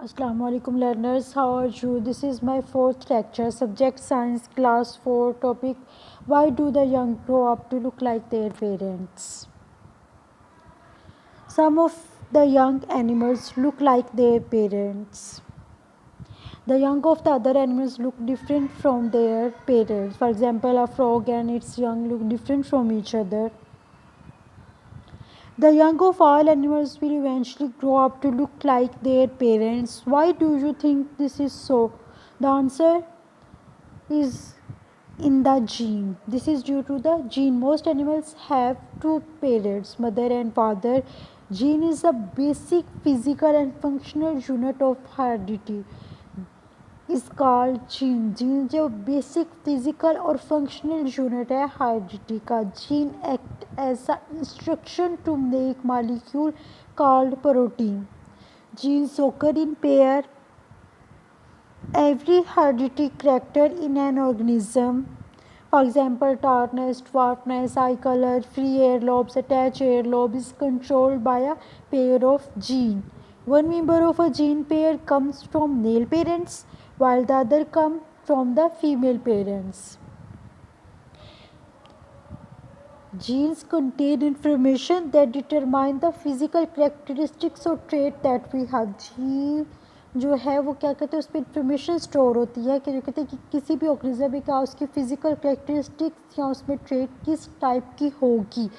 Assalamu alaikum learners, how are you? This is my fourth lecture, subject science class 4, topic why do the young grow up to look like their parents? Some of the young animals look like their parents. The young of the other animals look different from their parents. For example, a frog and its young look different from each other. The young of all animals will eventually grow up to look like their parents. Why do you think this is so? The answer is in the gene. This is due to the gene. Most animals have two parents, mother and father. Gene is a basic physical and functional unit of heredity. Is called gene. Gene जो basic physical और functional unit है heredity का. Gene act as a instruction to make molecule called protein. Genes occur in pair. Every hereditary character in an organism, for example tallness, dwarfness, eye color, free air lobes, attached air lobe, is controlled by a pair of gene. One member of a gene pair comes from male parents while the other come from the female parents. Genes contain information that determine the physical characteristics or trait that we have. Gene जो है वो क्या कहते हैं, उस पर information store होती है कि जो कहते हैं कि किसी भी ऑर्गेनिज्म में क्या उसकी फिजिकल कैरेक्टरिस्टिक्स या उसमें ट्रेट किस टाइप की होगी.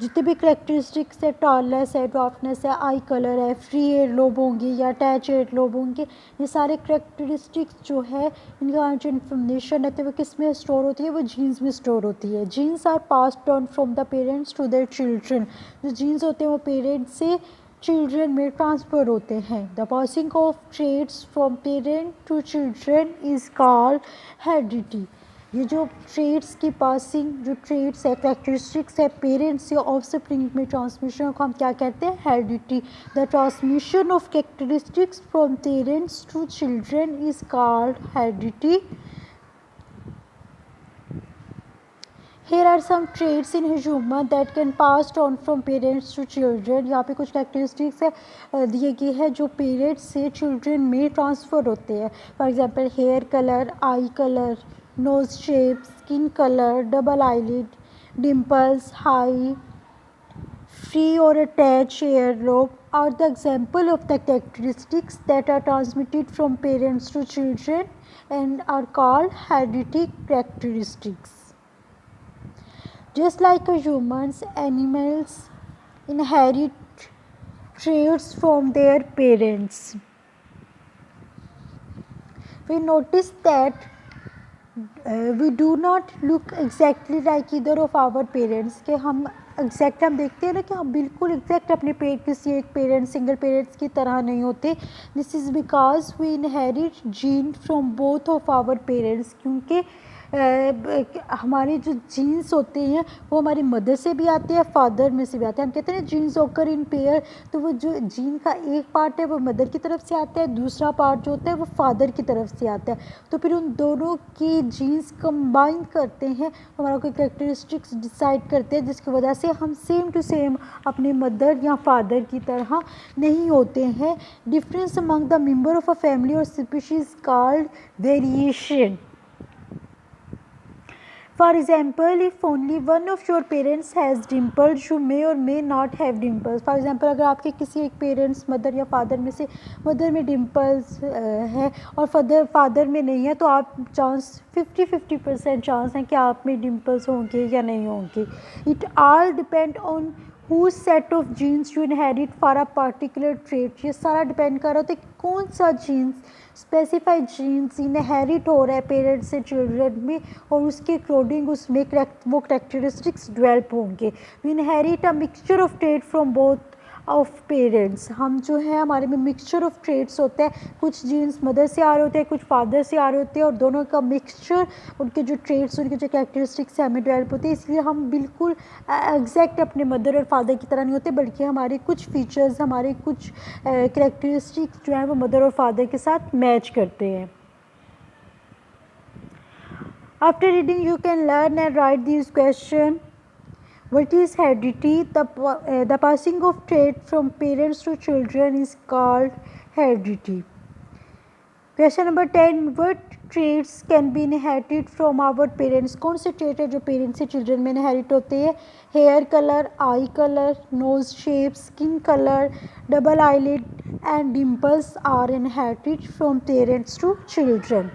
जितने भी करेक्टरिस्टिक्स है, टॉलनेस है, ड्वार्फनेस है, आई कलर है, फ्री एयर लोब होंगे या अटैच एयर लोब होंगे, ये सारे करेक्टरिस्टिक्स जो है इनका जो इन्फॉर्मेशन रहती है वो किस में स्टोर होती है, वो जीन्स में स्टोर होती है. Genes are passed on from the parents to their children. जो जीन्स होते हैं वो पेरेंट्स से चिल्ड्रन में ट्रांसफ़र होते हैं. The passing of traits from parent to children is called heredity. ये जो ट्रेट्स की पासिंग, जो ट्रेट्स है, कैरेक्टरिस्टिक्स है, पेरेंट्स या ऑफस्प्रिंग में ट्रांसमिशन को हम क्या कहते हैं, heredity. The transmission of characteristics from parents to children is called heredity. Here are some traits in human that can passed on from parents to children. यहाँ पे कुछ characteristics है दिए गए हैं जो पेरेंट्स से चिल्ड्रन में ट्रांसफ़र होते हैं. For example hair colour, eye colour, nose shape, skin colour, double eyelid, dimples, high, free or attached earlobe are the example of the characteristics that are transmitted from parents to children and are called hereditary characteristics. Just like humans, animals inherit traits from their parents. We notice that we do not look exactly like either of our parents. कि हम exact हम देखते हैं ना कि हम बिल्कुल exact अपने किसी एक पेरेंट्स, सिंगल पेरेंट्स की तरह नहीं होते. This is because we inherit gene from both of our parents. क्योंकि हमारे जो जीन्स होते हैं वो हमारी मदर से भी आते हैं, फादर में से भी आते हैं. हम कहते हैं जीन्स ओकर इन पेयर, तो वो जो जीन का एक पार्ट है वो मदर की तरफ से आता है, दूसरा पार्ट जो होता है वो फादर की तरफ से आता है. तो फिर उन दोनों की जीन्स कंबाइन करते हैं, हमारा कोई कैरेक्टरिस्टिक्स डिसाइड करते हैं जिसकी वजह से हम सेम टू सेम अपने मदर या फादर की तरह नहीं होते हैं. Difference among the member of a family और species called variation. For example, if only one of your parents has dimples, you may or may not have dimples. For example, अगर आपके किसी एक पेरेंट्स, मदर या father में से mother में dimples है और फादर में नहीं है, तो आप चांस 50-50% चांस है कि आप में डिम्पल्स होंगे या नहीं होंगे. It all depend on whose set of genes you inherit for a particular trait. ये सारा डिपेंड कर रहा होता है कि कौन सा जीन्स, स्पेसिफाइड जीन्स इनहेरिट हो रहा है पेरेंट्स से चिल्ड्रन में और उसके अकॉर्डिंग उसमें वो करेक्टरिस्टिक्स डेवलप होंगे. We inherit a mixture of trait from both of parents. हम जो है हमारे में मिक्सचर ऑफ ट्रेट्स होता है, कुछ जीन्स मदर से आ रहे होते हैं, कुछ फादर से आ रहे होते हैं और दोनों का मिक्सचर उनके जो ट्रेट्स, उनके जो कैरेक्टरिस्टिक्स हमें डेवलप होते हैं. इसलिए हम बिल्कुल एग्जैक्ट अपने मदर और फादर की तरह नहीं होते, बल्कि हमारे कुछ फीचर्स, हमारे कुछ कैरेक्टरिस्टिक्स जो हैं वो मदर और फादर के साथ मैच करते हैं. After reading you can learn and right this question. What is heredity? The passing of trait from parents to children is called heredity. Question number 10, what traits can be inherited from our parents. कौन से trade है जो parents से children में inherit होते हैं? Hair colour, eye colour, nose shape, skin colour, double eyelid and dimples are inherited from parents to children.